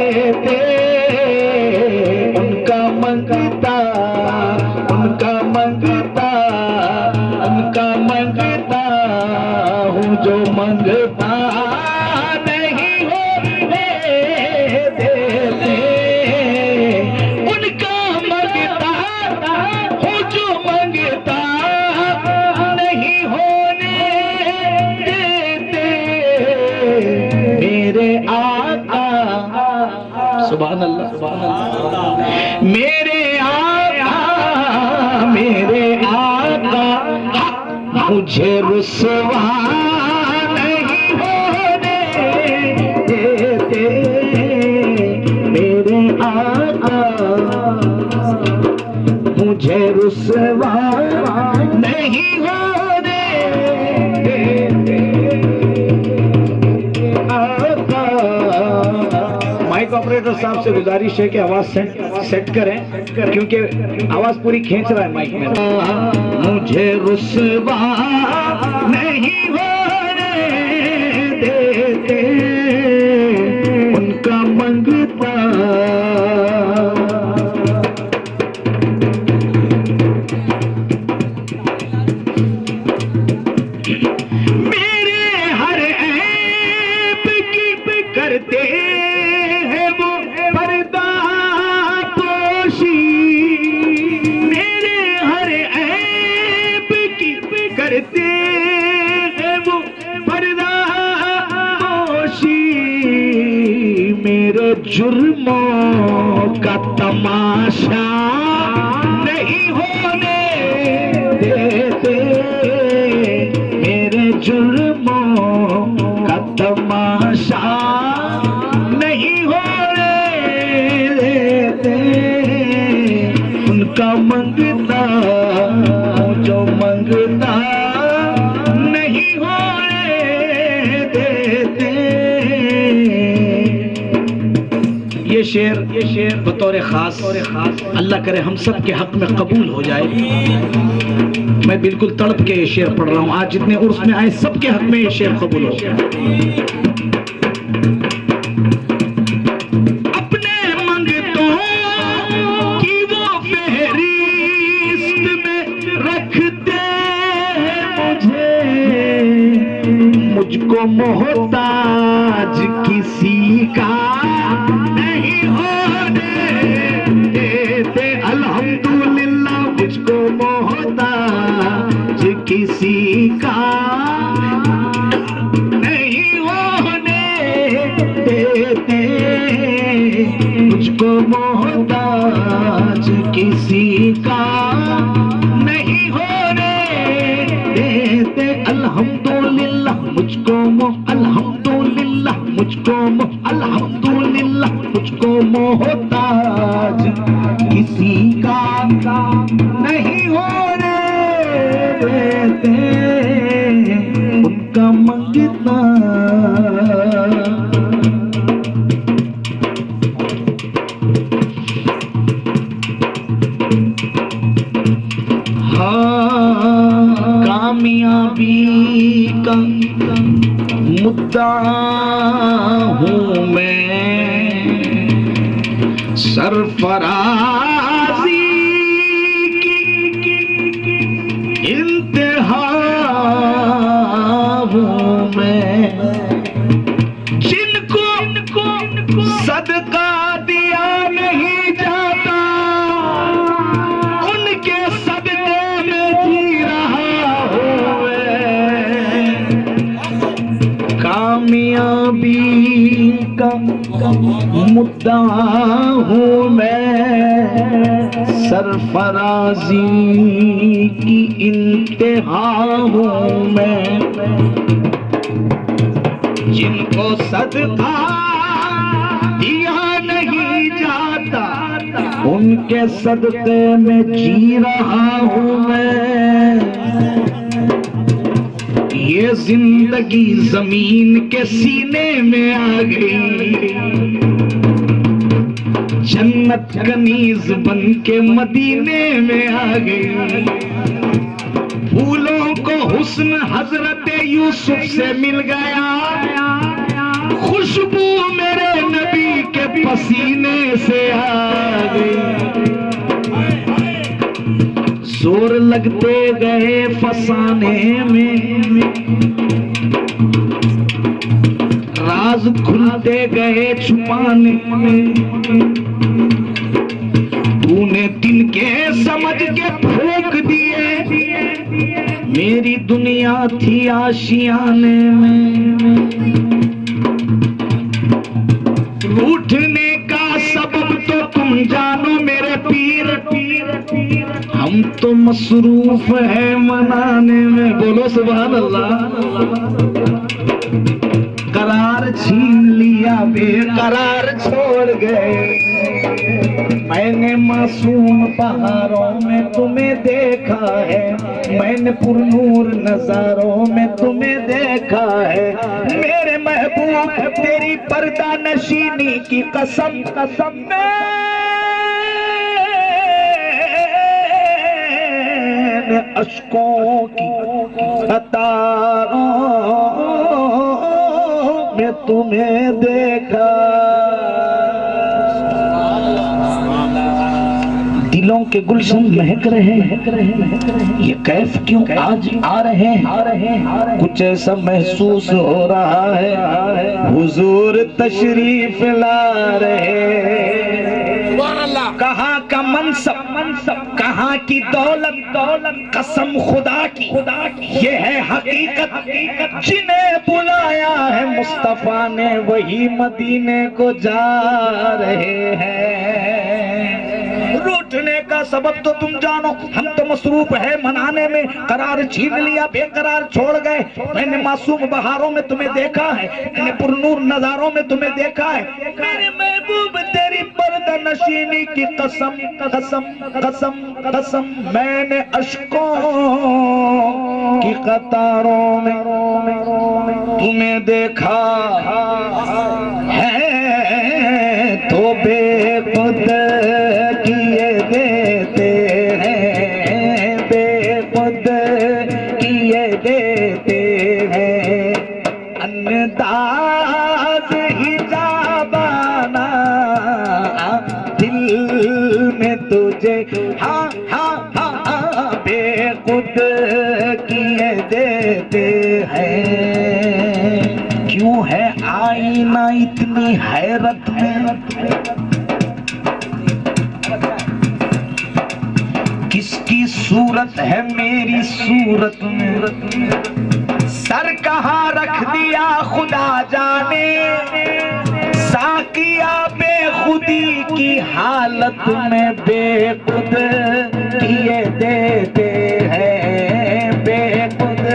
देते, उनका मंगता, उनका मंगता, उनका मंगता हूँ जो मंगता नहीं हो देते, उनका मंगता हूँ जो मंगता नहीं होने देते। मेरे आका, सुभान अल्लाह, सुभान अल्लाह, मेरे आका, मेरे आका मुझे रुसवा नहीं होने देते, मेरे आका मुझे रुसवा नहीं होने देते। आका, माइक ऑपरेटर साहब से गुजारिश है कि आवाज सेट करें, क्योंकि आवाज पूरी खींच रहा है माइक में। मुझे रुसवा नहीं होने देते, उनका मंगता, मेरे हर ऐब की करते हैं वो पर्दा पोशी, मेरे हर ऐब की करते हैं वो पर्दा पोशी, मेरे जुर्मों का तमाशा नहीं होने देते, मेरे जुर्मों का तमाशा नहीं होने देते, उनका मंगता जो मंगता नहीं होने देते। ये शेर बतौर खास अल्लाह करे हम सब के हक में कबूल हो जाए। मैं बिल्कुल तड़प के ये शेर पढ़ रहा हूँ, आज जितने उर्स में आए सबके हक में ये शेर कबूल हो जाए। अपने मंगतों की वो फहरिस्त में रखते हैं मुझे, मुझको मोहताज किसी का नहीं होने देते, अल्हम्दुलिल्लाह मुझको मोहताज किसी का नहीं होने देते, मुझको मोहताज किसी का नहीं होने देते, अल्हम्दुलिल्लाह मुझको अल्हम्दुलिल्लाह मुझको अल्हम्दुलिल्लाह मुझको मोहताज किसी का नहीं होने देते, उनका मंगता। हाँ, कामयाबी का मुद्दा हूँ मैं, सरफराजी की इंतहा हूँ मैं, जिनको सदका दिया नहीं जाता उनके सदके में जी रहा हूँ मैं, कामयाबी का मुद्दा हूँ मैं, सरफराजी की इंतहा हूँ मैं, जिनको सदका दिया नहीं जाता उनके सदके में जी रहा हूँ मैं। ये जिंदगी जमीन के सीने में आ गई, जन्नत कनीज बन के मदीने में आ गई, फूलों को हुस्न हजरत यूसुफ से मिल गया, खुशबू मेरे नबी के पसीने से आ गई। जोर लगते गए फसाने में, राज खुलते गए छुपाने में। तूने तिनके समझ के फेंक दिए, मेरी दुनिया थी आशियाने में। रूठने का सबब तो तुम जानो मेरे पीर, हम तो मसरूफ है मनाने में। बोलो सुभान अल्लाह। करार छीन लिया, बेकरार छोड़ गए। मैंने मासूम बहारों में तुम्हें देखा है, मैंने पुरनूर नजारों में तुम्हें देखा है। मेरे महबूब तेरी पर्दा नशीनी की कसम, कसम मैंने अश्कों की कतारों में तुम्हें देखा। दिलों के गुलशन महक रहे हैं, ये कैफ क्यों आज आ रहे हैं? कुछ ऐसा महसूस हो रहा है, हुजूर तशरीफ ला रहे। कहाँ का मनसब, कहाँ की दौलत, कसम खुदा की, ये है हकीकत। जिन्हें बुलाया है मुस्तफा ने वही मदीने को जा रहे हैं। रूठने का सबब तो तुम जानो, हम तो मसरूफ है मनाने में। करार छीन लिया, बेकरार छोड़ गए। मैंने मासूम बहारों में तुम्हें देखा है, मैंने पुरनूर नजारों में तुम्हें देखा है। मेरे महबूब तेरी पर्दा नशीनी की कसम, कसम कसम कसम मैंने अश्कों की कतारों में तुम्हें देखा है। तो बेखुद किए देते हैं, बेखुद किए देते हैं। अंदाज हिजाबाना दिल में तुझे, हाँ हाँ हाँ बेखुद किए देते हैं। क्यों है आईना इतनी हैरत में? किसकी सूरत है मेरी सूरत में? सर कहाँ रख दिया खुदा जाने, साकिया बेखुदी की हालत में बेखुद किए देते हैं, बेखुद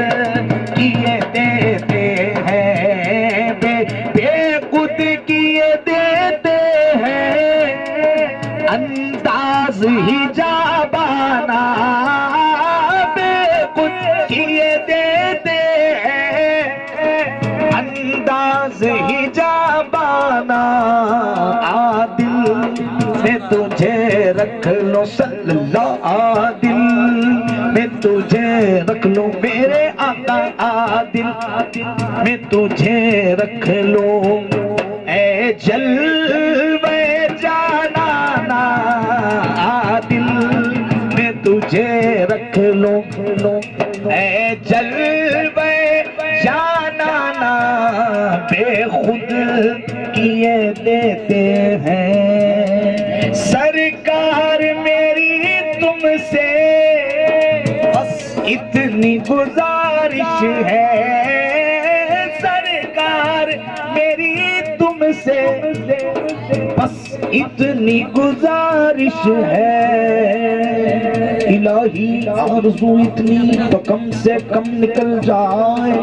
किए देते हैं, बेखुद किए देते हैं। अंदाज ही जाबाना बेखुद किए देते हैं, अंदाज ही जाबाना। आदिल में तुझे रख लो सल्लल्लाहु, आदिल में तुझे रख लो मेरे आका, आदिल में तुझे रख लो। ए जलवे जाना ना, आदिल में तुझे रख लो। ए जलवे जाना ना बेखुद किए देते हैं। सरकार मेरी तुमसे बस इतनी गुजारिश है, सरकार मेरी तुमसे बस इतनी गुजारिश है। इलाही आरज़ू इतनी तो कम से कम निकल जाए,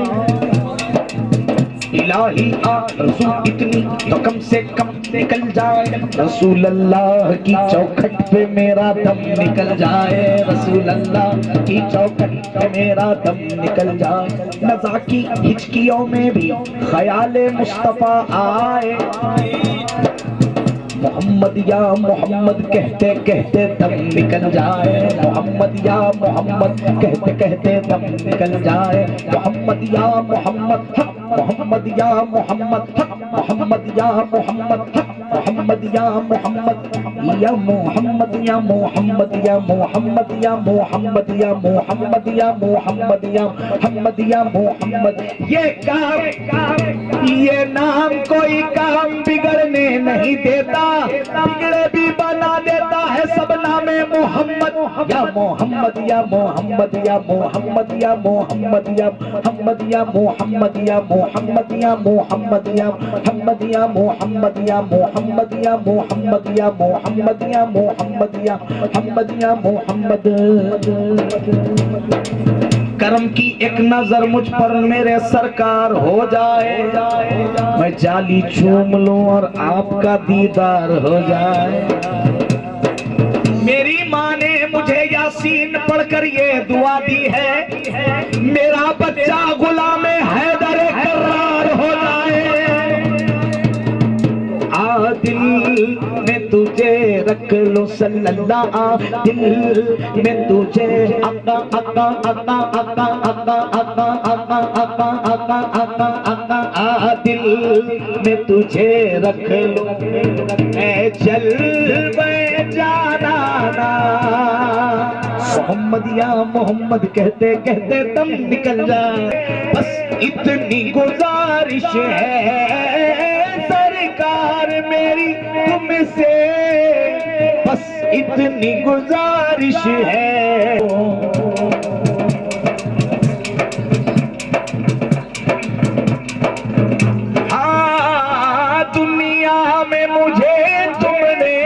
इलाही आरज़ू इतनी तो कम से कम निकल जाए। रसूल अल्लाह की चौखट पे मेरा दम निकल जाए, रसूल अल्लाह की चौखट पे मेरा दम निकल जाए। नज़ा की हिचकियों में भी ख्याले मुस्तफ़ा आए। मोहम्मद या मोहम्मद कहते कहते दम निकल जाए, मोहम्मद या मोहम्मद कहते कहते दम निकल जाए। मोहम्मद या मोहम्मद मोहम्मद या मोहम्मद, हक मोहम्मद या मोहम्मद, हक मोहम्मद या मोहम्मद, या मोहम्मद या मोहम्मद, या मोहम्मद या मोहम्मद, या मोहम्मद या मोहम्मद, या मोहम्मद या मोहम्मद। ये काम ये नाम कोई काम बिगड़ने नहीं देता, बिगड़े भी बना देता है सब नामे मोहम्मद। या मोहम्मद या मोहम्मद, या मोहम्मद या मोहम्मद, या मोहम्मद या मोहम्मद, या मोहम्मद या मोहम्मद, या मोहम्मद या मोहम्मद, या मोहम्मद या मोहम्मद, या मोहम्मद या मोहम्मद, या मोहम्मद या मोहम्मद। करम की एक नजर मुझ पर मेरे सरकार हो जाए, मैं जाली चूम लूं और आपका दीदार हो जाए। मेरी माँ ने मुझे यासीन पढ़कर ये दुआ दी है, मेरा बच्चा गुलाम हैदर करार हो जाए। दिल में तुझे रख लो सल्लल्लाह, दिल में तुझे आका आका आका आका आका आका आका आका आका आका आका, दिल में तुझे रख लो। ऐ चल मैं जाना ना, मोहम्मद या मोहम्मद कहते कहते दम निकल जाए। बस इतनी गुजारिश है सरकार मेरी तुमसे, बस इतनी गुजारिश है। हाँ दुनिया में मुझे तुमने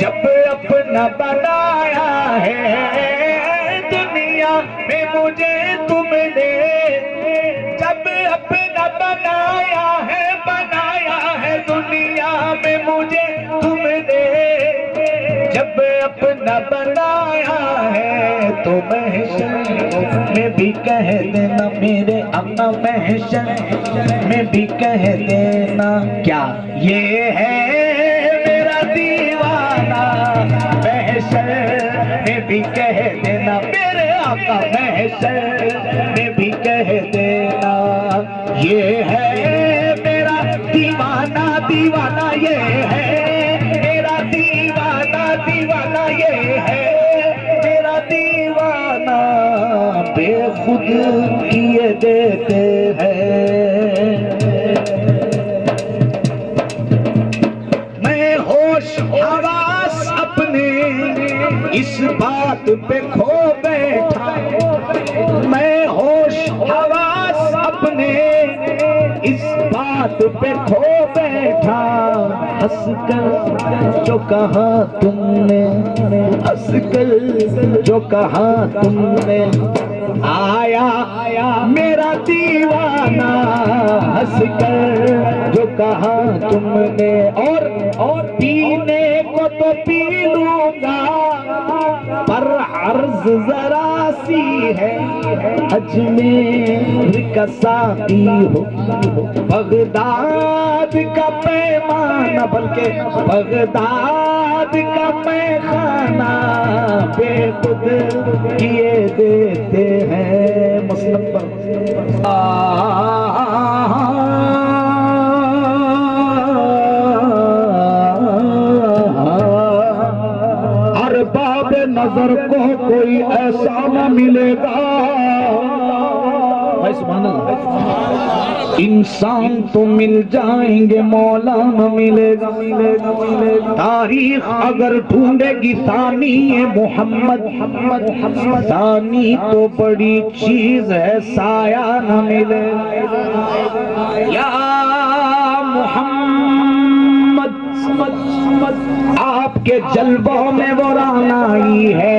जब अपना बनाया है, दुनिया में मुझे तुमने जब अपना बनाया है, बनाया है दुनिया में मुझे तुमने जब अपना बनाया है। तो महशर में भी कह देना मेरे आका, महशर में भी कह देना क्या ये है मेरा दीवाना, महशर में भी कह देना मेरे आका, महशर में भी कह देना ये है मेरा दीवाना, दीवाना ये है मेरा दीवाना, दीवाना ये है मेरा दीवाना। बेखुद किए देते हैं, मैं होश हवास अपने इस बात पे खो बैठा, मैं होश हवास अपने इस बात पे खो बैठा। हंसकर जो कहा तुमने, हंसकर जो कहा तुमने, आया मेरा दीवाना, हंसकर जो कहा तुमने। और पीने को तो पी लूंगा पर अर्ज जरा सी है, अजमेर का साकी हो, बगदाद का पैमाना, बल्कि बगदाद का पैखाना बेखुद किए देते हैं। मुस्लिम पर अरबाब नजर को कोई ऐसा न मिलेगा, इंसान तो मिल जाएंगे मौला न मिलेगा, मिलेगा मिलेगा। तारीख अगर ढूंढेगी सानी मोहम्मद, सानी तो बड़ी चीज है, साया न मिलेगा। या मोहम्मद आपके जलवों में वो रानाई है,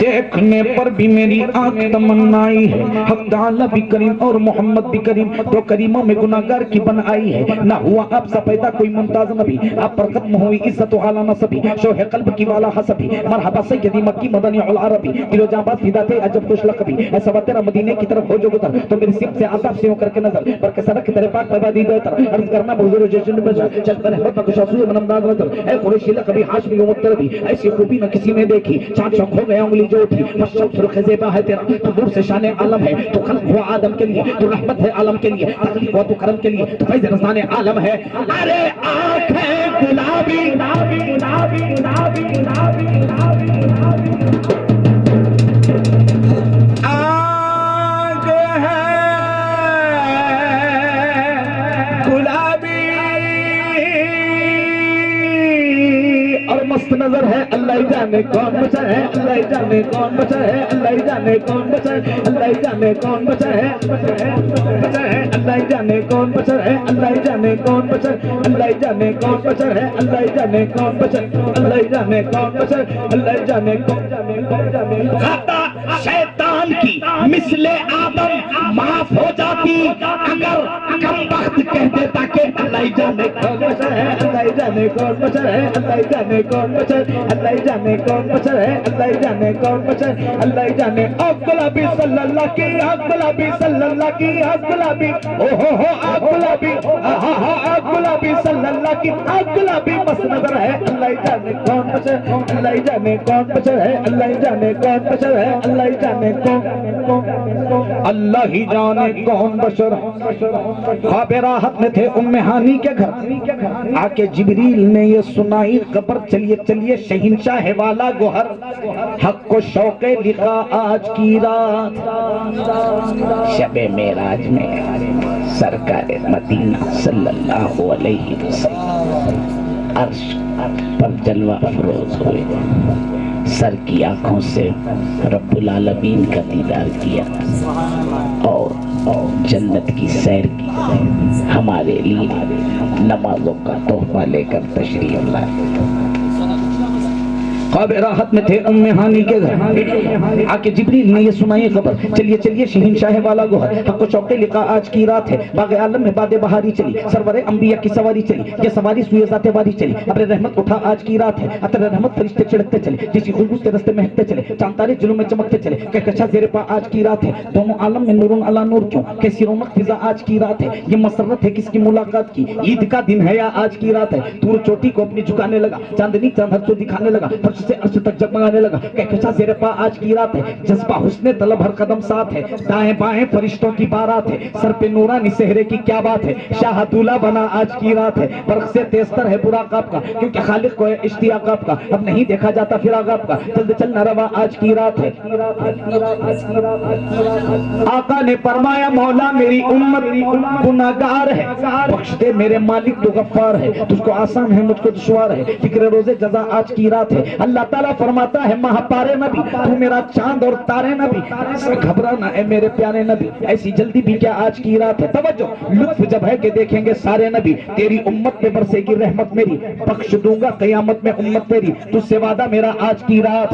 देखने पर भी मेरी आंख तमन्नाई है। हक ताला भी करीम और मोहम्मद भी करीम, तो करीमों में गुनाहगार की बन आई है। ना हुआ आपसा पैदा कोई मुमताज नबी, आप पर खत्म हुई इज्जत आला नसबी, शोह कल्ब की वाला हसबी, मरहबा सैयदी मक्की मदनी उल अरबी, दिलो जाबाज फिदा थे अजब खुश लकबी। ऐसा तेरा मदीने की तरफ हो जो गुजर, तो मेरी सिम से आदाब से होकर के नजर पर के सड़क की तरफ पाक पैदा दी बेहतर अर्ज करना बुजुर्ग जैसे बजा चल पर है पक शफी मनमदाग नजर। ऐ कुरैशी लकबी हाशमी उम्मत तरबी, ऐसी खूबी न किसी ने देखी, चांद चौक हो गया उंगली जो थी, शम्स रुख ज़ेबा है तेरा, तू नूर से शान आलम है, तू खल्क़ हुआ आदम के लिए, तू रहमत है आलम के लिए, तकलीफ हुआ तू करम के लिए, तू फैज़ रज़ान आलम है। अरे आँखें गुलाबी गुलाबी गुलाबी गुलाबी गुलाबी गुलाबी आग है गुलाबी और मस्त नजर है। अल्लाह ही जाने कौन बचा है, अल्लाह ही जाने कौन बचा है, अल्लाह ही जाने कौन बचा है, अल्लाह ही जाने कौन बचा है, बचा है, अल्लाह ही जाने कौन बचा है, अल्लाह ही जाने कौन बचा है, अल्लाह ही जाने कौन बचा है, अल्लाह ही जाने कौन बचा है, अल्लाह ही जाने कौन बचा है, अल्लाह ही जाने कौन खाता शैतान की मिसले आदम माफ हो जाती अगर कम वक्त कह देता कि अल्लाह ही जाने कौन बचा है, अल्लाह ही जाने कौन बचा है, अल्लाह ही जाने कौन बचा है, अल्लाह ही जाने कौन बचा है, अल्लाह ही जाने कौन बचा है, अल्लाह ही जाने। आग गुलाबी सल्लल्लाहु की, आग गुलाबी सल्लल्लाहु की, आग गुलाबी, ओ हो आग गुलाबी, हा हा आग गुलाबी सल्लल्लाहु की, आग गुलाबी मस्त नजर है। अल्लाह ही जाने कौन बचा है, अल्लाह ही जाने कौन बचा है, अल्लाह ही जाने कौन बचा है, अल्लाह ही जाने कौन, अल्लाह ही जाने कौन बशर। ख्वाब राहत में थे उम्मे हानी के घर, आके जिब्रील ने ये सुनाई खबर, चलिए चलिए शहींशाह वाला गोहर, हक को शौके लिखा आज की रात, शबे मेराज में सरकार मदीना सल्लल्लाहु अलैहि वसल्लम अर्श पर जलवा अफरोज हुए, सर की आंखों से रब्बुल आलमीन का दीदार किया और जन्नत की सैर की, हमारे लिए नमाजों का तोहफा लेकर तशरीफ लाए। ख्वाब राहत में थे उम्मे हानी के घर, आके जिब्रील ने ये सुनाई खबर, चलिए चलिए शहींशाह वाला गोहर, हक चौके लिखा आज की रात है, बाग आलम में बादे बहारी चली, सरवरे अंबिया की सवारी चली, ये सवारी सुए जाते वारी चली, अबरे रहमत उठा आज की रात है, अतर रहमत फरिश्ते चिड़कते चले, जिसकी खुशबू से रस्ते महकते चले, चांद तारे जुल्म में चमकते चले, कहकशा ज़ेरे पा आज की रात है, दोनों आलम में नूरुन अला नूर क्यों, कैसी रौनक फिजा आज की रात है, ये मसरत है किसकी मुलाकात की, ईद का दिन है या आज की रात है, तूर चोटी को अपनी झुकाने लगा, चांदनी चांद हर दिखाने लगा, से अर्श तक जगमगाने लगा, कहकशा ज़ेरे पा आज की रात है, जज्बा हुस्ने तलब हर कदम साथ है, दाएं बाएं फरिश्तों की बारात है, सर पे नूरानी सेहरे की क्या बात है, शाह दूल्हा बना आज की रात है, बर्क से तेजतर है बुरा काप का, क्योंकि खालिक को है इश्तियाक आपका, अब नहीं देखा जाता फिराक आपका, जल्द चलना रवा आज की रात है। आका ने फरमाया मौला मेरी उम्मत गुनाहगार है, बख्श दे मेरे मालिक तू गफ्फार है, तुझको आसान है मुझको दुश्वार है, फिक्र रोजे जजा आज की रात है। अल्लाह ताला फरमाता है महापारे नबी तू मेरा चांद और तारे नबी, घबराना है मेरे प्यारे नबी, ऐसी जल्दी भी क्या आज की रात है। तवज्जो लुत्फ जब है कि देखेंगे सारे नबी, तेरी उम्मत पे बरसेगी रहमत मेरी, बख्श दूंगा कयामत में उम्मत तेरी, तुझसे वादा मेरा आज की रात।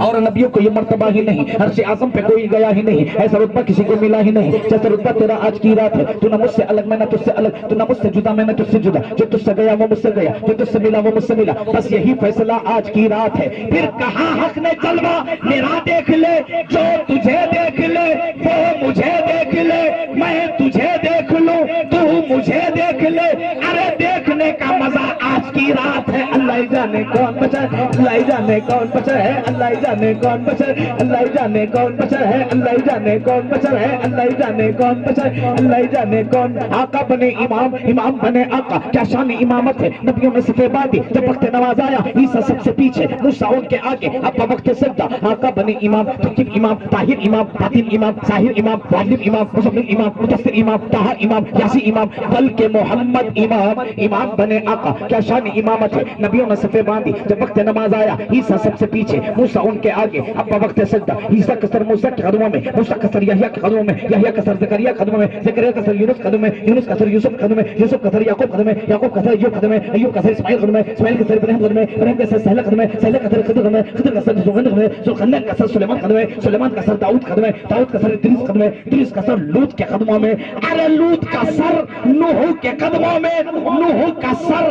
और नबियों को ये मर्तबा ही नहीं, अर्श आज़म पे कोई गया ही नहीं, ऐसा रुतबा किसी को मिला ही नहीं जैसा रुतबा तेरा आज की रात है। तू न मुझसे अलग मैं न तुझसे अलग, तू न मुझसे जुदा मैं न तुझसे जुदा, जो तुझसे गया वो मुझसे गया, जो तुझसे मिला वो मुझसे मिला, बस यही फैसला आज की रात है। फिर कहाँ हक ने जलवा मेरा देख ले, जो तुझे देख ले वो मुझे देख ले, मैं तुझे देख लूं तू मुझे देख ले, अरे देखने का मजा आज की रात है। अल्लाह ही जाने कौन बचा है, अल्लाह ही जाने कौन बचा है, अल्लाह ही जाने कौन बचा है, अल्लाह ही जाने कौन बचा है, अल्लाह ही जाने कौन बचा है, अल्लाह ही जाने कौन बचा है, अल्लाह ही जाने कौन। आका बने इमाम, इमाम बने आका, क्या शान इमामत है, नबियों में सिफे बादी, जब वक्त नमाज आया ईसा सबसे पीछे, मूसा उनके आगे, अब वक्त सजदा। आका बने इमाम, तकीब इमाम, ताहिर इमाम, फातिम इमाम, साहिर इमाम, वाजिब इमाम, मुज़म्मिल इमाम, मुदस्सिर इमाम, ताहा इमाम, यासी इमाम, बल्कि मोहम्मद इमाम, इमाम बने आका, क्या शान इमामत है, नबियों ने सफे बांधी, जब वक्त नमाज आया ईसा सबसे पीछे, मूसा उनके आगे, अब वक्त सजदा। ईसा कसर मूसा के कदमों में, मूसा कसर यहया के कदमों में, यहया कसर ज़करिया के कदमों में, ज़करिया कसर यूनुस कदम में, यूनुस कसर यूसुफ कदम में, यूसुफ कसर याकूब कदम में, याकूब कसर अय्यूब कदम में, अय्यूब कसर इस्माइल कदम में, इस्माइल कसर इब्राहीम कदम में, इब्राहीम कसर सहल कदम में, सहल कसर खिदर कदम में, खिदर कसर ज़ुल्करनैन कदम में, ज़ुल्करनैन कसर सुलेमान कदम में, सुलेमान कसर दाऊद कदम में, दाऊद कसर इद्रीस कदम में, इद्रीस कसर लूत के कदमों में, अरे लूत का सर नूह के कदमों में, नूह का सर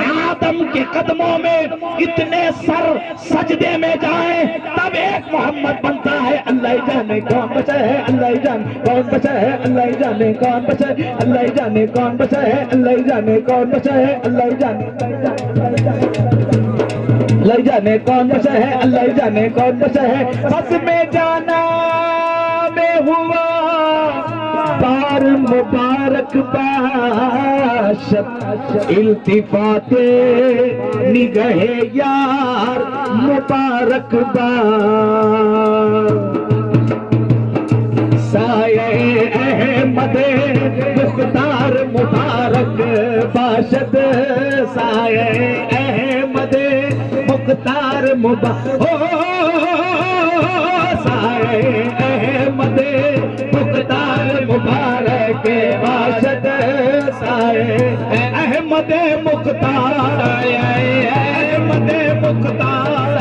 आदम के कदमों में, इतने सर सजदे में जाए तब एक मोहम्मद बनता है। अल्लाह ही जाने कौन बचा है, अल्लाह ही जाने कौन बचा है, अल्लाह ही जाने कौन बचा है, अल्लाह ही जाने कौन बचा है, अल्लाह ही जाने कौन बचा है, अल्लाह ही जाने। अल्लाह ही जाने कौन बशर है, अल्लाह ही जाने कौन बशर है। बस में जाना में हुआ बार मुबारक बाशत, इल्तिफाते निगहे यार मुबारक बार। साये अहमद मुख्तार मुबारक बाशद, साये अहमद मुख्तार मुबारक, साये अहमद मुख्तार मुबारक बाशद, साये अहमद मुख्तार, अहमद मुख्तार,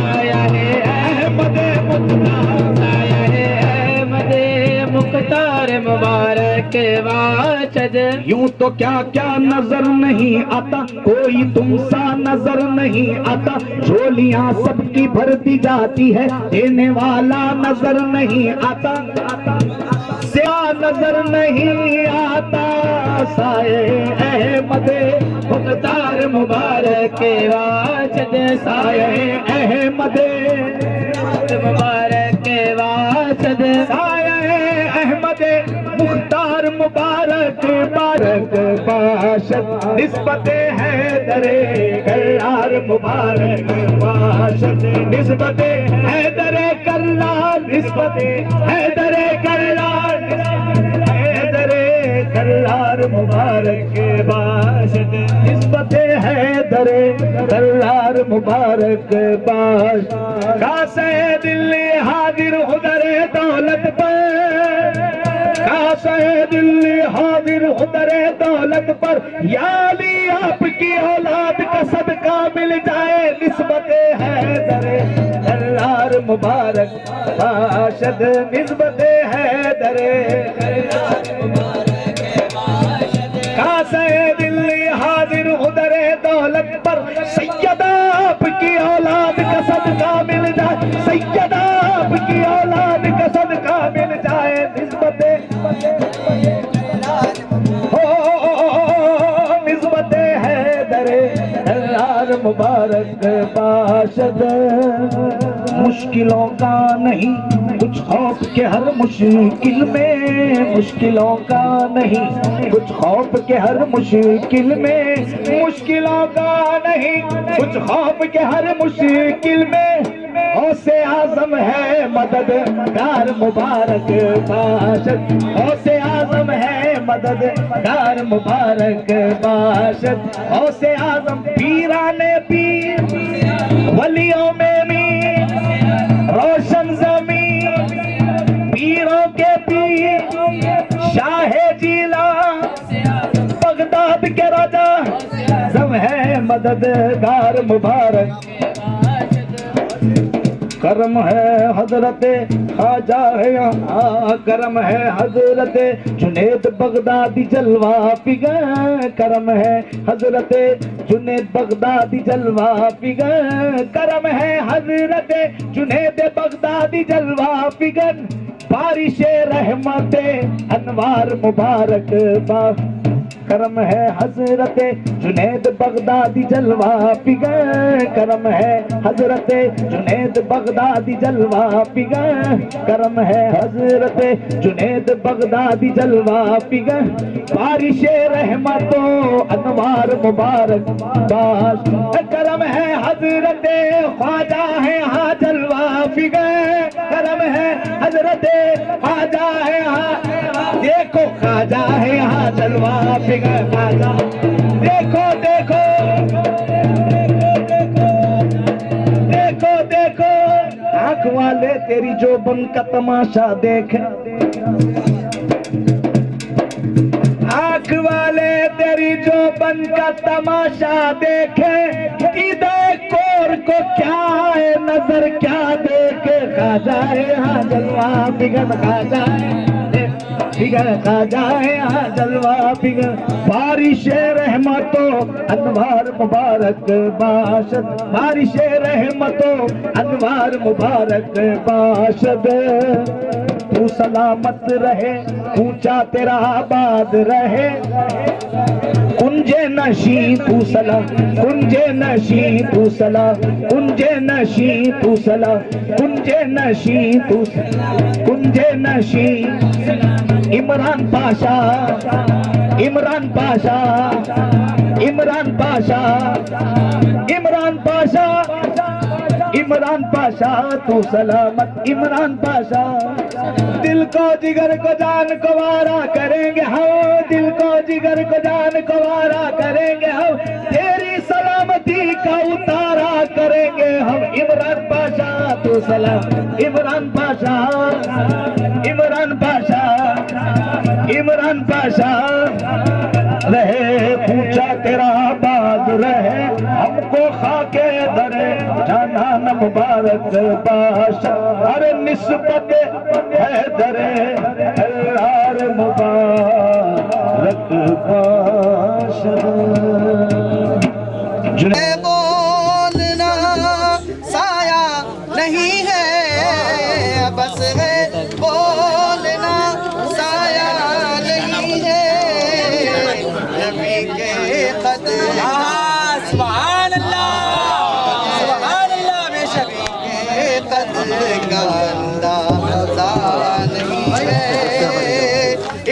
अहमद मुख्तार, मुख्तार मुबारक वाचद। यूं तो क्या क्या नजर नहीं आता, कोई तुम सा नजर नहीं आता, झोलियां सबकी भर दी जाती है, देने वाला नजर नहीं आता, सिवा नजर नहीं आता। साये अहमद मुख्तार मुबारक वाचद, साये अहमद मुबारक वाचद, साये अहमद मुख्तार मुबारक बारक बाशद, निस्बते हैदरे करार मुबारक बाशद, निस्बते हैदरे करार, निस्बते हैदरे करार, हैदरे करार मुबारक बाशद, निस्बते हैदरे करार मुबारक बाश। कासे दिल्ली हाजिर उदरे दौलत पर, कासे दिल्ली हाजिर उदरे दौलत पर, याली आपकी औलाद का सदका मिल जाए, निस्बते हैदरे करार मुबारक बाशद, निस्बते हैदरे करार मुबारक बाशद। कासे दिल्ली हाजिर उदरे दौलत पर, सैयदा आपकी औलाद का सदका मिल जाए, सैयदा आपकी औलाद का सदका मिल जाए, निस्बते हो निस्बते हैदरे करार मुबारक बाशद। मुश्किलों का नहीं कुछ खौफ के हर मुश्किल में, मुश्किलों का नहीं कुछ खौफ के हर मुश्किल में, मुश्किलों का नहीं कुछ खौफ के हर मुश्किल में, औसे आजम है मददगार मुबारक बाशद, औसे आजम है मददगार मुबारक बाशद, औसे आजम पीराने पीर वलियों में मीर रोशन जमीन, पीरों के पीर शाहे जिला बगदाद के राजा जम है मददगार मुबारक। करम है हजरत ख्वाजा है यहाँ, करम है हजरत जुनेद बगदादी जलवा पिगा, करम है हजरत जुनेद बगदादी जलवा पिगा, करम है हजरत जुनेद बगदादी जलवा पिगन, बारिश रहमते अनवार मुबारक बा। करम है हजरत जुनेद बगदादी जलवा पिगा, करम है हजरत जुनेद बगदादी जलवा पिगा, करम है हजरत जुनेद बगदादी जलवा पिगा, बारिश रहमतों अनवार मुबारक बाश। करम है हजरत ख्वाजा है हाँ जलवा पिगा, करम है हजरत ख्वाजा है हाँ, देखो ख्वाजा है हाँ जलवा पिगा ख्वाजा, देखो देखो देखो देखो आंख वाले तेरी जो बन का तमाशा देख, आंख वाले तेरी जो बन का तमाशा देखे, इधर कोर को क्या है नजर क्या देखे, खा जाए हाँ जलवा बिगड़ खा जाए बिगड़ खा जाए हाँ जलवा बिगड़, बारिश रहमतों अनवार मुबारक बाशद, बारिश रहमतों अनवार मुबारक बाशद। तू सलामत रहे ऊंचा तेरा आबाद रहे, कुंजे न नशी पूसला कुंजे नशी पूसला कुंजे नशी पूसला कुंजे नशी कुंजे नशी इमरान पाशा इमरान पाशा इमरान पाशा इमरान पाशा इमरान पाशा तू सलामत इमरान पाशा। दिल को जिगर को जान को वारा करेंगे हम, दिल को जिगर को जान को वारा करेंगे हम, तेरी सलामती का उतारा करेंगे हम। इमरान पाशा तू सलाम इमरान पाशा इमरान पाशा इमरान पाशा। रहे पूछा तेरा बाद रहे हमको खाके दरे जाना मुबारक बाशा। अरे निस्बत है दरे यार मुबारक बाशा। बोलना साया नहीं है बस है बोलना साया नहीं है नबी के कदम सुभान अल्लाह बेशक के कदम का अंदाज़ा नहीं है।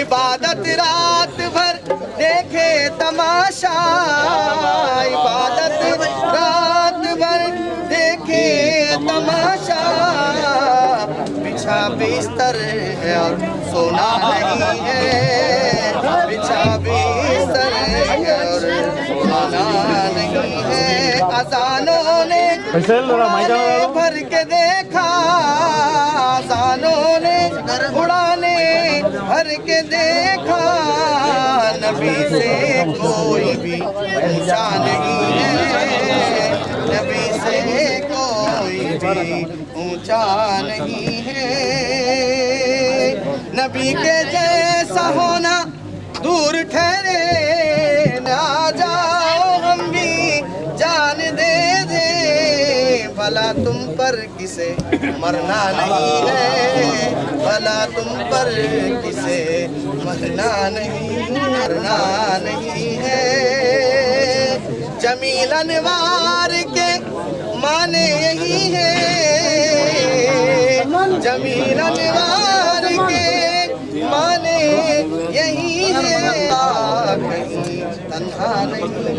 इबादत रात भर देखे तमाशा, इबादत रात भर देखे तमाशा, बिछा बिस्तर है और सोना नहीं है, बिछा बिस्तर है और सोना नहीं है। अजानों ने भर के देखा, अजानों ने उड़ाने भर के देखा, नबी से कोई भी ऊंचा नहीं है, नबी से कोई भी ऊंचा नहीं है। नबी के जैसा होना दूर ठहरे, ना जाओ हम भी जान दे दे, भला तुम पर किसे मरना नहीं है, भला तुम पर किसे मरना नहीं मरना नहीं है। जमील अनवार के माने यही है, जमील अनवार के माने यही है, कहीं तन्हा नहीं।